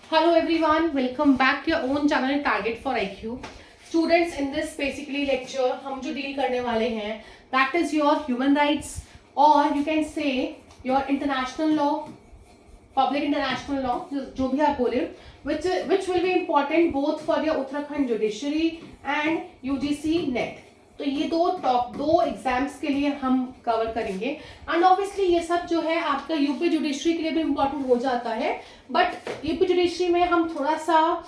Hello everyone, welcome back to your own channel Target for IQ. Students, in this basically lecture हम जो deal करने वाले हैं that is your human rights or you can say your international law, public international law जो भी आप बोले which will be important both for your Uttarakhand judiciary and UGC NET. तो ये दो एग्जाम्स के लिए हम कवर करेंगे एंड ऑब्वियसली ये सब जो है आपका यूपी जुडिशरी के लिए भी इम्पोर्टेंट हो जाता है, बट यूपी जुडिशरी में हम थोड़ा सा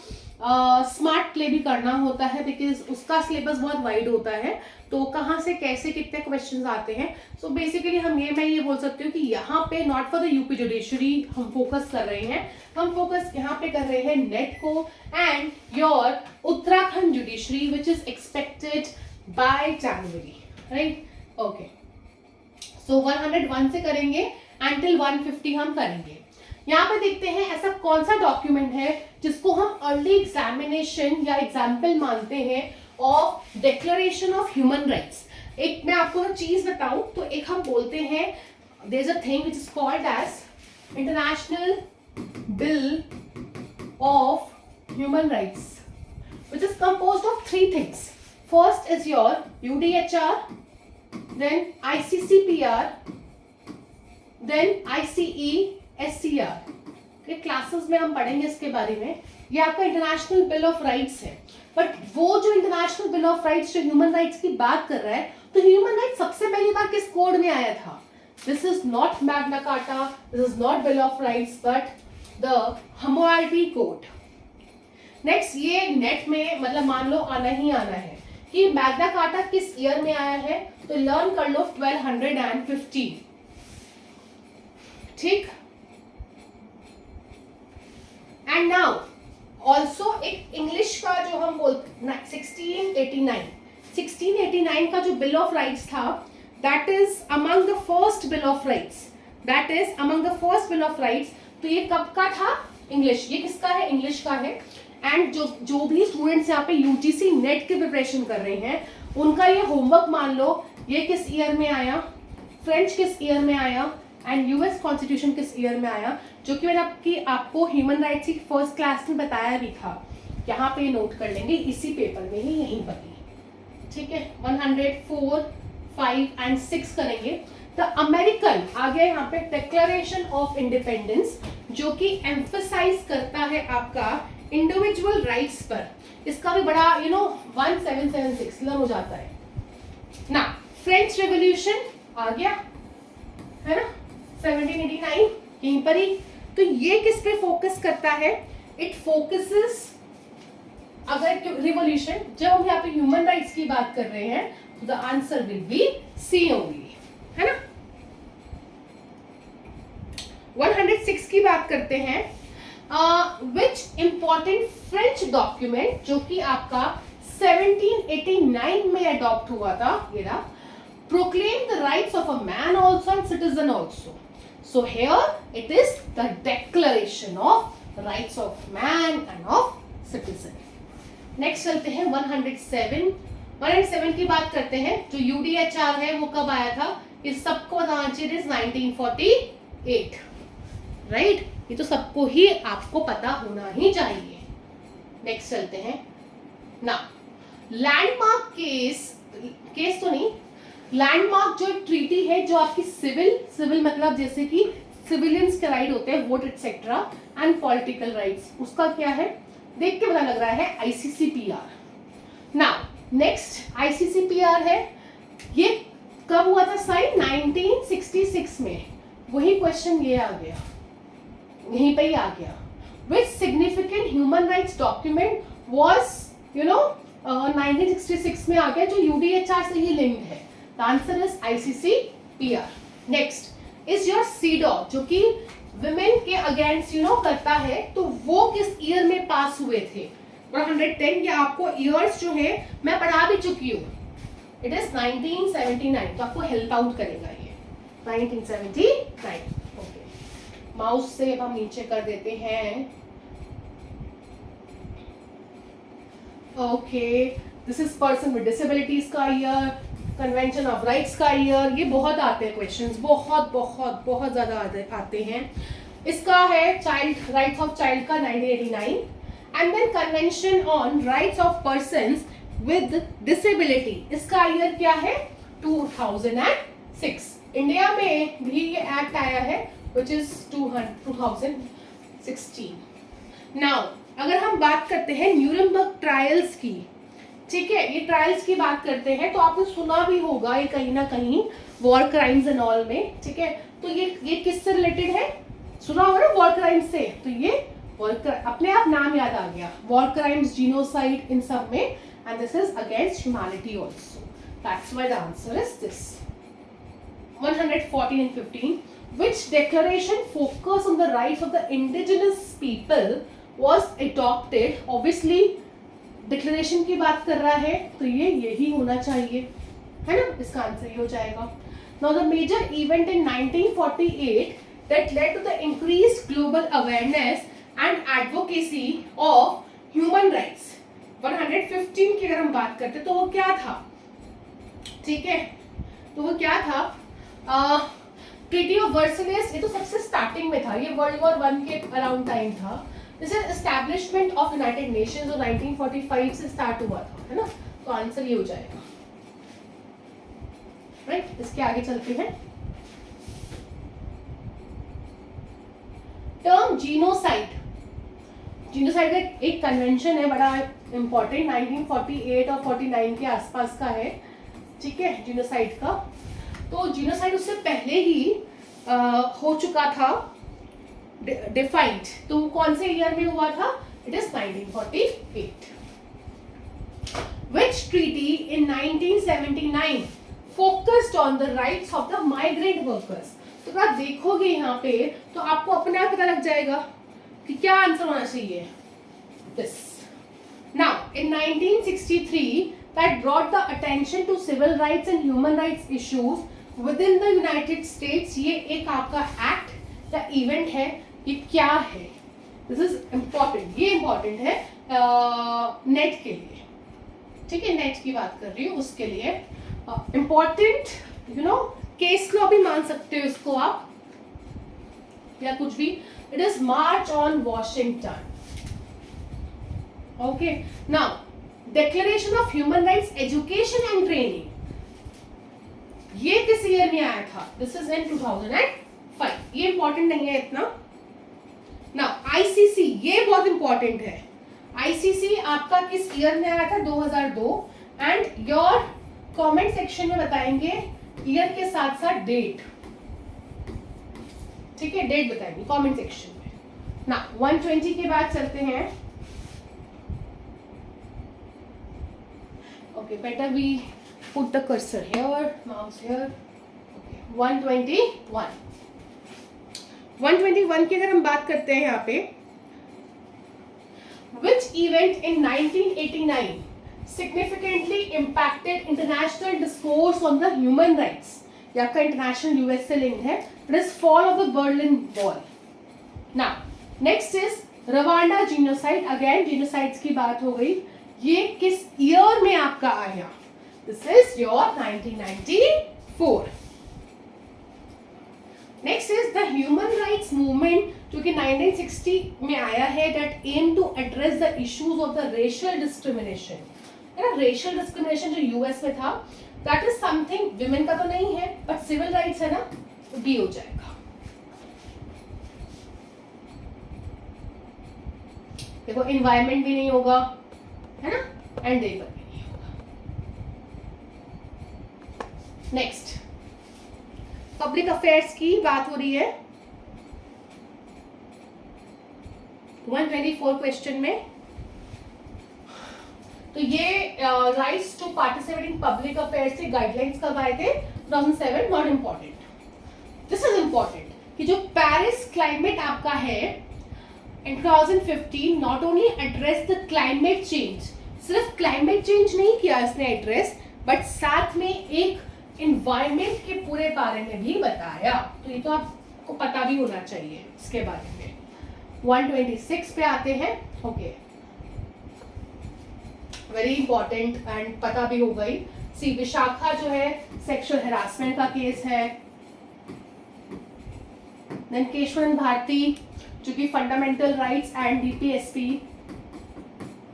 स्मार्ट प्ले भी करना होता है बिकॉज उसका सिलेबस बहुत वाइड होता है, तो कहाँ से कैसे कितने क्वेश्चंस आते हैं. सो बेसिकली मैं ये बोल सकती हूँ कि यहाँ पे not for the UP judiciary हम फोकस कर रहे हैं, हम फोकस यहाँ पे कर रहे हैं नेट को and your Uttarakhand judiciary which is expected by January, right? Okay. So 101 से करेंगे until 150 हम करेंगे. यहाँ पे देखते हैं ऐसा कौन सा डॉक्यूमेंट है जिसको हम अर्ली एग्जामिनेशन या एग्जाम्पल मानते हैं of declaration of human rights. एक मैं आपको ना चीज बताऊं तो एक हम बोलते हैं there is a thing which is called as international bill of human rights which is composed of three things. First is your UDHR, then ICCPR, then ICE SCR. Classes में हम पढ़ेंगे इसके बारे में. ये आपका इंटरनेशनल बिल ऑफ राइट्स है, but वो जो इंटरनेशनल बिल ऑफ राइट्स जो ह्यूमन राइट्स की बात कर रहा है, तो ह्यूमन राइट्स सबसे पहली बार किस कोड में आया था? This is not Magna Carta, this is not bill of rights, but the Hammurabi code. Next, ये नेट में मतलब मान लो आना ही आना है कि मैग्ना कार्टा किस ईयर में आया है, तो लर्न कर लो 1215. ठीक. एंड नाउ ऑल्सो एक इंग्लिश का जो हम बोलते 1689 का जो बिल ऑफ राइट्स था, that is among the first bill of rights, तो ये कब का था? इंग्लिश. ये किसका है? इंग्लिश का है. एंड जो भी स्टूडेंट्स यहाँ पे यूजीसी नेट की प्रिपरेशन कर रहे हैं, उनका ये होमवर्क मान लो ये किस ईयर में आया, फ्रेंच किस ईयर में आया एंड यूएस कॉन्स्टिट्यूशन किस ईयर में आया, जो कि मैंने आपको ह्यूमन राइट्स की फर्स्ट क्लास में बताया भी था. यहाँ पे नोट कर लेंगे इसी पेपर में ही, यहीं पर ही. ठीक है. 104, 5 एंड 6 करेंगे. द अमेरिकन आ गया यहाँ पे डिक्लेरेशन ऑफ इंडिपेंडेंस, जो कि एम्फसाइज करता है आपका इंडिविजुअल राइट्स पर. इसका भी बड़ा 1776 लर्न हो जाता है ना. फ्रेंच रेवोल्यूशन आ गया है ना, 1789 यहीं पर ही. तो ये किस पे फोकस करता है? इट फोकसेस, अगर रिवोल्यूशन, जब हम यहाँ पे ह्यूमन राइट्स की बात कर रहे हैं तो the answer will be C only, है ना. 106 की बात करते हैं. विच इंपॉर्टेंट फ्रेंच डॉक्यूमेंट जो कि आपका 1789 में अडॉप्ट हुआ था, ये रहा, proclaim the rights of a man also and citizen also. So here it is the declaration of rights of man end of citizen. Next चलते हैं 107 की बात करते हैं. जो यूडीएचआर है वो कब आया था? इस सबको बताना चाहिए. 1948, राइट. ये तो सबको ही आपको पता होना ही चाहिए. नेक्स्ट चलते हैं ना. लैंडमार्क केस तो नहीं, लैंडमार्क जो ट्रीटी है जो आपकी सिविल मतलब जैसे कि सिविलियंस के राइट होते हैं, vote etcetera and political rights, उसका क्या है देख के पता लग रहा है, आईसीसीपीआर. नाउ नेक्स्ट आईसीसीपीआर है. ये कब हुआ था साइन? 1966 में. वही क्वेश्चन ये आ गया, यहीं पे ही आ गया. Which significant human rights document was 1966 में आ गया, जो यूडीएचआर से ही लिंक्ड है. The answer is ICCPR. Next is your CEDAW, जो कि विमेन के अगेंस्ट करता है, तो वो किस ईयर में पास हुए थे? 110. या आपको ईयर्स जो है मैं पढ़ा भी चुकी हूँ. इट इज 1979, तो आपको हेल्प आउट करेगा ये. 1979. माउस से अब हम नीचे कर देते हैं. Okay, this is person with disabilities का ईयर, कन्वेंशन ऑफ राइट्स का ईयर. ये बहुत आते हैं क्वेश्चंस, बहुत बहुत बहुत ज्यादा आते हैं. इसका है चाइल्ड राइट्स ऑफ चाइल्ड का 1989, and then convention on rights of persons with disability, इसका ईयर क्या है 2006। इंडिया में भी ये एक्ट आया है विच इज 2016। नाउ अगर हम बात करते हैं न्यूरमबर्ग ट्रायल्स की, ठीक है, ये ट्रायल्स की बात करते हैं तो आपने सुना भी होगा ये कहीं ना कहीं वॉर क्राइम्स एंड ऑल में, ठीक है। तो ये किससे रिलेटेड है, सुना होगा ना वॉर क्राइम्स से, तो ये अपने आप नाम याद आ गया, वॉर क्राइम्स, जीनोसाइड, इन सब में, and this is against humanity also, that's why the answer is this. 114 and 15, which declaration focus on the rights of the indigenous people was adopted? Obviously declaration की बात कर रहा है तो ये यही होना चाहिए, है ना, इसका आंसर ये हो जाएगा। Now the major event in 1948 that led to the increased global awareness and advocacy of human rights, 115 की अगर हम बात करते तो वो क्या था, ठीक है, तो वो क्या था, ट्रीटी ऑफ वर्साइलेस, ये तो सबसे स्टार्टिंग में था, ये वर्ल्ड वॉर 1 के अराउंड टाइम था। This is establishment of United Nations, जो 1945 से स्टार्ट हुआ था, है ना, तो आंसर ये हो जाएगा, राइट। इसके आगे चलते हैं। टर्म जीनोसाइड, जीनोसाइड का एक कन्वेंशन है बड़ा इंपॉर्टेंट, 1948 और 49 के आसपास का है, ठीक है, जीनोसाइड का। तो जीनोसाइड उससे पहले ही हो चुका था डिफाइंड, तो कौन से ईयर में हुआ था, it is 1948। Which treaty in 1979 focused on the rights of the migrant workers? तो अगर आप देखोगे यहाँ पे तो आपको अपने आप पता लग जाएगा कि क्या आंसर होना चाहिए, this. Now in 1963 that brought the attention to civil rights and human rights issues within the United States, ये एक आपका एक्ट या इवेंट है, ये क्या है, दिस इज इम्पॉर्टेंट, ये इम्पॉर्टेंट है नेट के लिए, ठीक है, नेट की बात कर रही हूँ उसके लिए important, you know, case law भी मान सकते हो इसको आप, या कुछ भी। It is march on Washington, okay. Now declaration of human rights education and training, ये किस ईयर में आया था, दिस इज इन 2005, ये इंपॉर्टेंट नहीं है इतना। नाउ आईसीसी, ये बहुत इंपॉर्टेंट है, आईसीसी आपका किस ईयर में आया था, 2002, एंड योर कमेंट सेक्शन में बताएंगे ईयर के साथ साथ डेट, ठीक है, डेट बताएंगे कमेंट सेक्शन में। ना 120 के बाद चलते हैं, okay, better we put the cursor here, mouse here, okay. 121 की अगर हम बात करते हैं यहाँ पे, which event in 1989 significantly impacted international discourse on the human rights? ये आपका इंटरनेशनल यूएस से लिंक है, it is fall of the Berlin Wall. Now next is Rwanda genocide, again genocides की बात हो गई, ये किस ईयर में आपका आया, this is your 1994। Next is the human rights movement, जो कि 1960 में आया है, that aim to address the issues of the racial discrimination, है ना, रेशियल डिस्क्रिमिनेशन जो यूएस में था, दैट इज समथिंग विमेन का तो नहीं है बट सिविल राइट्स है ना, तो डी हो जाएगा। देखो एनवायरमेंट भी नहीं होगा, है ना, एंड लेबर भी नहीं होगा। नेक्स्ट पब्लिक अफेयर्स की बात हो रही है 124 क्वेश्चन में, तो ये rights to participate in public affairs से गाइडलाइंस कब आए थे, 2007, not important. This is important कि जो पेरिस क्लाइमेट आपका है in 2015 not only address the climate change, सिर्फ क्लाइमेट चेंज नहीं किया इसने एड्रेस, बट साथ में एक इन्वायरमेंट के पूरे बारे में भी बताया, तो ये तो आपको पता भी होना चाहिए इसके बारे में। 126 पे आते हैं, ओके, वेरी इंपॉर्टेंट एंड पता भी हो गई। सी विशाखा जो है सेक्सुअल हैरासमेंट का केस है, देन केशवन भारती जो कि फंडामेंटल राइट्स एंड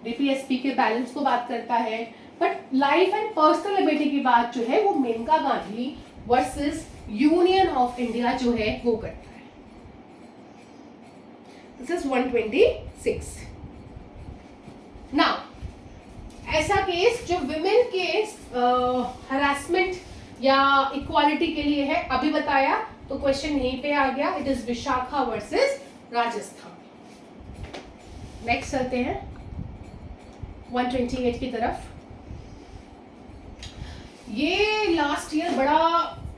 डीपीएसपी के बैलेंस को बात करता है। But life and personal liberty की बात जो है वो Maneka Gandhi versus Union of India जो है वो करता है। This is 126। नाउ ऐसा केस जो विमेन के हरासमेंट या इक्वालिटी के लिए है, अभी बताया तो क्वेश्चन यहीं पे आ गया। It is Vishakha versus Rajasthan. Next चलते हैं 128 की तरफ। ये लास्ट ईयर बड़ा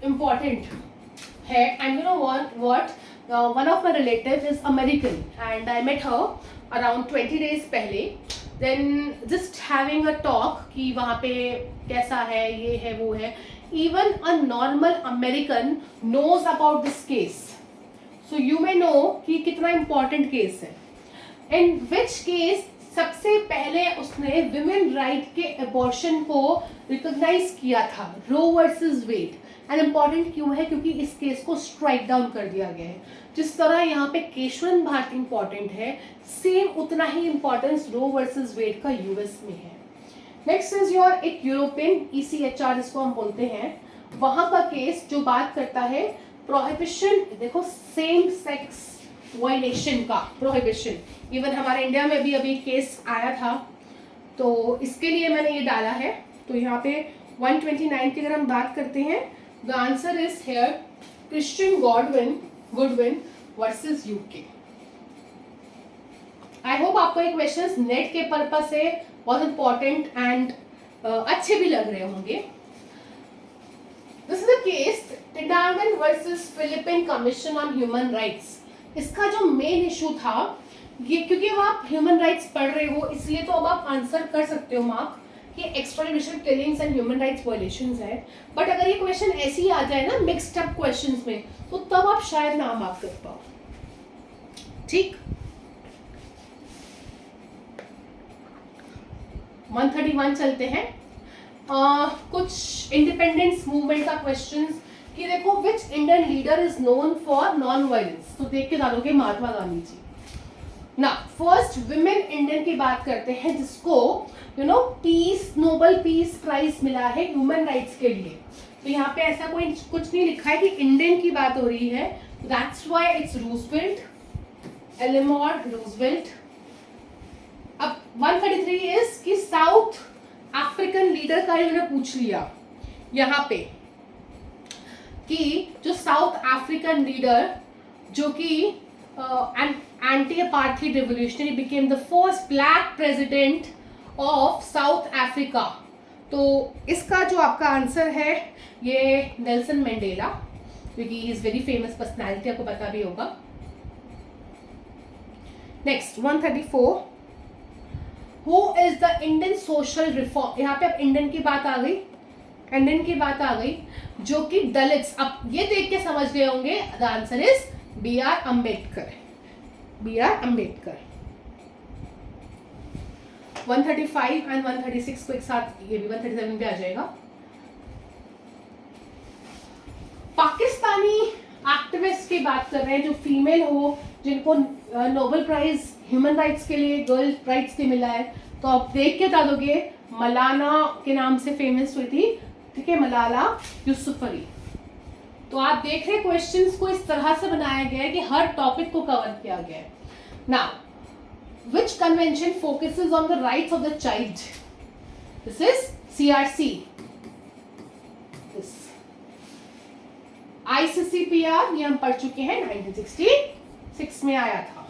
इंपॉर्टेंट है and you know what one of my relative is American and I met her around 20 days पहले। Then just having a talk कि वहाँ पे कैसा है, ये है वो है। Even a normal American knows about this case, so you may know कि कितना इंपॉर्टेंट केस है। इन विच केस सबसे पहले उसने विमेन राइट के अबॉर्शन को रिकॉग्नाइज किया था, Roe versus Wade. And important क्यों है? क्योंकि इस केस को स्ट्राइक डाउन कर दिया गया है। जिस तरह यहाँ पे केशवन भारती इंपॉर्टेंट है, सेम उतना ही इंपॉर्टेंस रो वर्सेस वेड का यूएस में है। नेक्स्ट इज योर एक यूरोपियन ECHR जिसको हम बोलते हैं, वहां का केस जो बात करता है प्रोहिबिशन, देखो सेम सेक्स वायलेशन का प्रोहिबिशन। इवन हमारे इंडिया में भी अभी केस आया था, तो इसके लिए मैंने ये डाला है। तो यहाँ पे 129 की अगर हम बात करते हैं, the answer is here Christian Goodwin versus UK. I hope आपको ये क्वेश्चंस नेट के पर्पस से बहुत इंपॉर्टेंट एंड अच्छे भी लग रहे होंगे। This is the case Tindagan versus Philippine commission on human rights. इसका जो मेन इशू था ये, क्योंकि अब आप ह्यूमन राइट्स पढ़ रहे हो इसलिए तो अब आप आंसर कर सकते हो मार्क कि extrajudicial killings and human rights violations है। बट अगर ये क्वेश्चन ऐसे ही आ जाए ना मिक्स्ड अप क्वेश्चंस में, तो तब आप शायद ना मार्क कर पाओ। ठीक, 131 चलते हैं। कुछ इंडिपेंडेंस मूवमेंट का क्वेश्चंस कि देखो which Indian leader is known for non violence, तो देख के डालोगे महात्मा गांधी जी। ना फर्स्ट विमेन इंडियन की बात करते हैं जिसको you know peace, Nobel peace prize मिला है ह्यूमन राइट्स के लिए। तो यहाँ पे ऐसा कोई कुछ नहीं लिखा है कि इंडियन की बात हो रही है, that's why it's Roosevelt, Eleanor Roosevelt. अब 133 इज कि साउथ अफ्रीकन लीडर का इन्होंने पूछ लिया यहाँ पे कि जो साउथ अफ्रीकन लीडर जो कि anti apartheid revolutionary became the first black president of south Africa. तो इसका जो आपका आंसर है ये नेल्सन मंडेला, क्योंकि he is very famous personality, आपको पता भी होगा। Next 134, who is the Indian social reform. यहाँ पे अब इंडियन की बात आ गई, इंडियन की बात आ गई जो कि दलित्स। अब ये देख के समझ गए होंगे the answer is BR Ambedkar. BR Ambedkar. 135 and 136 को एक साथ, ये भी 137 भी आ जाएगा। पाकिस्तानी एक्टिविस्ट की बात कर रहे हैं जो फीमेल हो, जिनको नोबेल प्राइज ह्यूमन राइट्स के लिए, गर्ल राइट्स के मिला है। तो आप देख के बता दोगे, मलाना के नाम से फेमस हुई थी, ठीक है, मलाला यूसुफजई। तो आप देख रहे क्वेश्चंस को इस तरह से बनाया गया है कि हर टॉपिक को कवर किया गया है। Now which convention focuses on the rights of the child? This is CRC। ICCPR ये हम पढ़ चुके हैं, 1966 में आया था।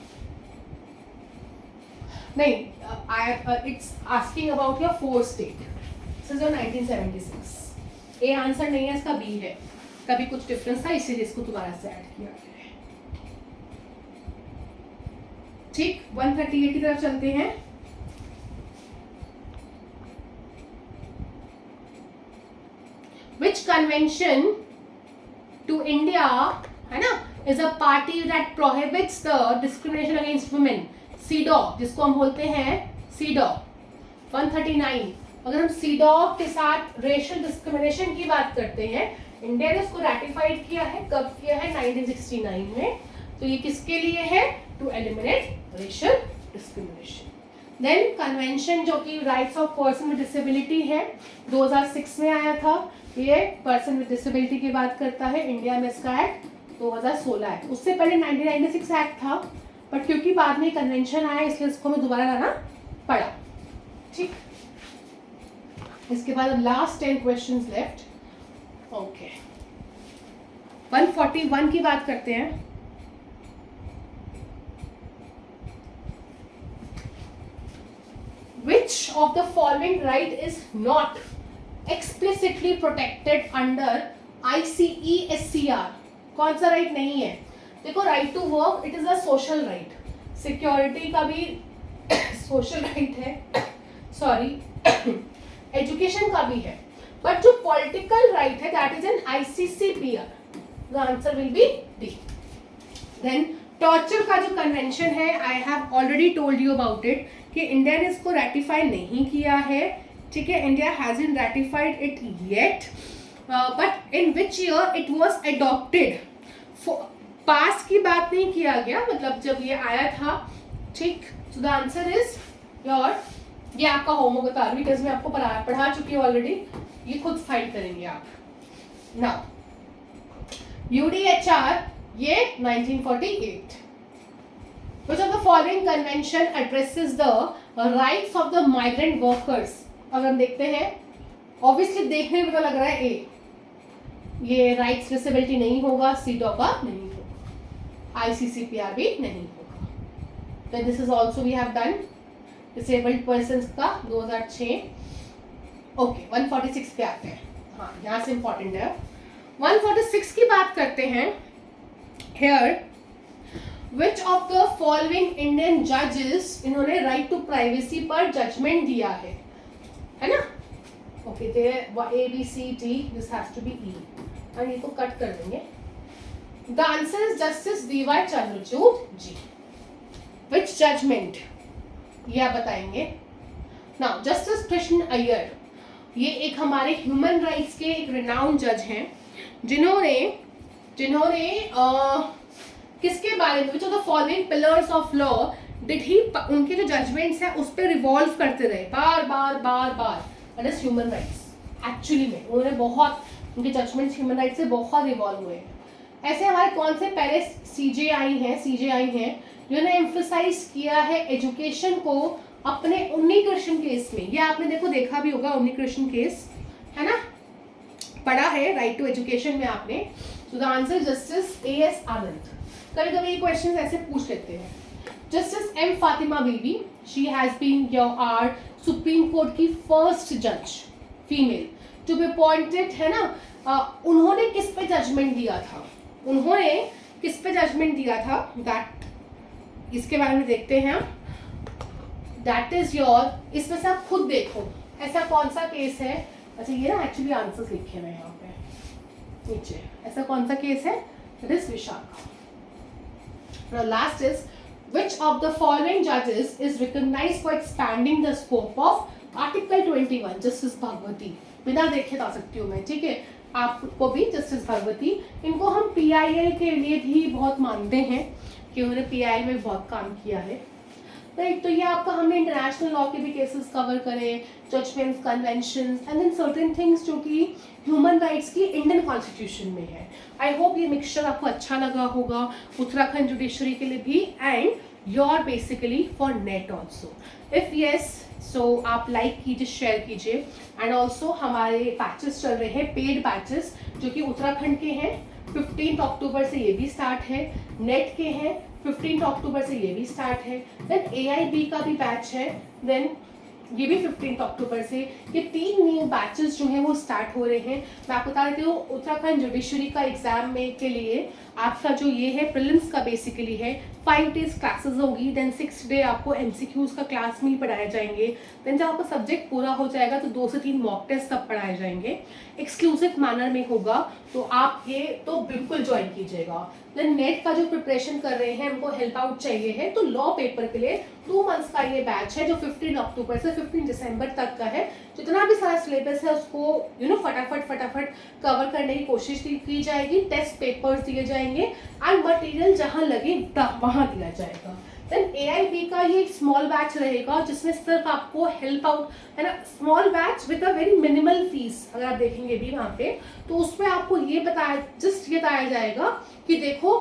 नहीं, it's asking about your 4th state. This is 1976। A answer नहीं है, इसका B है। कभी कुछ डिफरेंस था इसीलिए इसको दोबारा से ऐड किया गया है। ठीक, 138 की तरफ चलते हैं। विच कन्वेंशन टू इंडिया, है ना, is a party that prohibits the discrimination against women, CEDAW, जिसको हम बोलते हैं CEDAW। 139, अगर हम CEDAW के साथ रेशियल डिस्क्रिमिनेशन की बात करते हैं, इंडिया ने उसको रैटिफाइड किया है, कब किया है? 1969 में। तो ये किसके लिए है? To eliminate racial discrimination. Then convention जो कि rights of person with disability है, 2006 में आया था। ये पर्सन विद डिसेबिलिटी की बात करता है। इंडिया में इसका एक्ट 2016 है। उससे पहले 1996 एक्ट था, बट क्योंकि बाद में कन्वेंशन आया इसलिए इसको हमें दोबारा लाना पड़ा। ठीक, इसके बाद अब लास्ट 10 क्वेश्चंस लेफ्ट। ओके, 141 की बात करते हैं। Which of the following right is not explicitly protected under ICESCR? कौन सा राइट नहीं है? देखो, right to work it is a social right, security का भी सोशल राइट है, सॉरी एजुकेशन का भी है, बट जो पॉलिटिकल राइट है that is an ICCPR। The answer will be D. Then torture का जो कन्वेंशन है, I have already told you about it कि इंडिया ने इसको रेटिफाई नहीं किया है। ठीक है, India hasn't ratified it yet, but in which year it was adopted. पास की बात नहीं किया गया, मतलब जब ये आया था। ठीक, सो द आंसर इज योर, ये आपका होमवर्क बता रही बिकॉज मैं आपको पढ़ा चुकी हूँ ऑलरेडी, ये खुद फाइंड करेंगे आप। नाउ UDHR ये 1948। Which of the following convention addresses the rights of the migrant workers? अगर हम देखते हैं, ऑब्वियसली देखने में पता लग रहा है ए, ये राइट्स डिसेबिलिटी नहीं होगा, CEDAW नहीं होगा, ICCPR भी नहीं होगा। तो this is also we have done disabled person का 2006। ओके, 146 पे आते हैं। हाँ, यहाँ से इंपॉर्टेंट है। 146 की बात करते हैं। Here, which of the following Indian judges इन्होंने right to privacy पर judgment दिया है ना? Okay, there A, B, C, D, this has to be E, और ये तो कट कर देंगे। The answer is Justice D.Y. Chandrachud ji. Which judgment? ये आप बताएंगे। Now, Justice कृष्ण अय्यर, ये एक हमारे ह्यूमन राइट्स के एक रिनाउंड जज हैं, जिन्होंने किसके बारे में, which of the following pillars of law did he, उनके जो जजमेंट्स हैं उस पर रिवॉल्व करते रहे बार बार बार बार, that is human rights. Actually में उन्होंने बहुत, उनके जजमेंट्स ह्यूमन राइट्स से बहुत रिवॉल्व हुए हैं। ऐसे हमारे कौन से पहले CJI हैं जिन्होंने एम्फसाइज किया है एजुकेशन को अपने उन्नी कृष्ण केस में। ये आपने देखा भी होगा, उन्नी कृष्ण केस है ना, पढ़ा है राइट टू एजुकेशन में आपने। So the answer justice AS Anand. कभी कभी ये क्वेश्चन ऐसे पूछ लेते हैं। Justice M Fathima Beevi, she has been your Supreme Court की फर्स्ट जज फीमेल टू बी अपॉइंटेड, है ना। उन्होंने किस पे जजमेंट दिया था? दैट इसके बारे में देखते हैं। दैट इज योर, इसमें से आप खुद देखो ऐसा कौन सा केस है। अच्छा, ये ना एक्चुअली आंसर्स लिखे हुए हैं यहाँ पे नीचे। ऐसा कौन सा केस है? It is Vishakha. Now last is, which of the following judges is recognized for expanding the scope of Article 21? Justice Bhagwati, बिना देखे आ सकती हूँ मैं, ठीक है, आपको भी जस्टिस भगवती। इनको हम PIL के लिए भी बहुत मानते हैं कि उन्होंने PIL में बहुत काम किया है, राइट। तो ये आपका, हमने इंटरनेशनल लॉ के भी केसेस कवर करे, judgments, conventions and then certain things जो कि ह्यूमन राइट्स की इंडियन कॉन्स्टिट्यूशन में है। आई होप ये मिक्सचर आपको अच्छा लगा होगा, उत्तराखंड जुडिशरी के लिए भी and your basically for net also. If yes, so आप लाइक कीजिए, शेयर कीजिए। एंड ऑल्सो हमारे बैचेस चल रहे हैं, पेड बैचेस जो कि उत्तराखंड के हैं, 15 अक्टूबर से ये भी स्टार्ट है। नेट के हैं, 15 अक्टूबर से ये भी स्टार्ट है। देन AIB का भी बैच है, देन ये भी 15 अक्टूबर से। ये 3 न्यू बैचेस जो हैं वो स्टार्ट हो रहे हैं। मैं आपको बता देती हूँ, उत्तराखंड जुडिशरी का एग्जाम में के लिए आपका जो ये है प्रीलिम्स का बेसिकली है, 5 डेज क्लासेस होगी, देन 6 डे आपको MCQs का क्लास में ही पढ़ाए जाएंगे। देन जब आपका सब्जेक्ट पूरा हो जाएगा तो 2 से 3 मॉक टेस्ट तब पढ़ाए जाएंगे, एक्सक्लूसिव मैनर में होगा, तो आप ये तो बिल्कुल ज्वाइन कीजिएगा। देन नेट का जो प्रिपरेशन कर रहे हैं, उनको हेल्प आउट चाहिए है, तो लॉ पेपर के लिए 2 मंथ्स का ये बैच है जो 15 अक्टूबर से 15 दिसंबर तक का है। जितना भी सारा सिलेबस है उसको फटाफट कवर करने की कोशिश की जाएगी। टेस्ट पेपर्स दिए जाएंगे एंड मटेरियल जहां लगे वहाँ दिया जाएगा। देन AIB का ये स्मॉल बैच रहेगा जिसमें सिर्फ आपको हेल्प आउट है ना, small batch with a very minimal fees. अगर आप देखेंगे भी वहाँ पे तो उसमें आपको ये बताया जाएगा कि देखो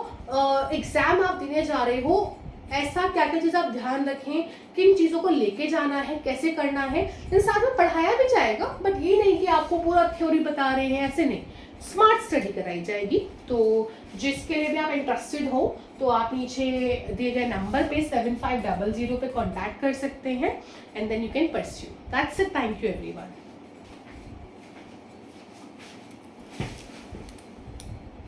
एग्जाम आप देने जा रहे हो, ऐसा क्या क्या चीज़ आप ध्यान रखें, किन चीज़ों को लेके जाना है, कैसे करना है, इन साथ में पढ़ाया भी जाएगा। बट ये नहीं कि आपको पूरा थ्योरी बता रहे हैं, ऐसे नहीं, स्मार्ट स्टडी कराई जाएगी। तो जिसके लिए भी आप इंटरेस्टेड हो तो आप नीचे दिए गए नंबर पे 7500 पे कांटेक्ट कर सकते हैं and then you can pursue. That's it, thank you everyone.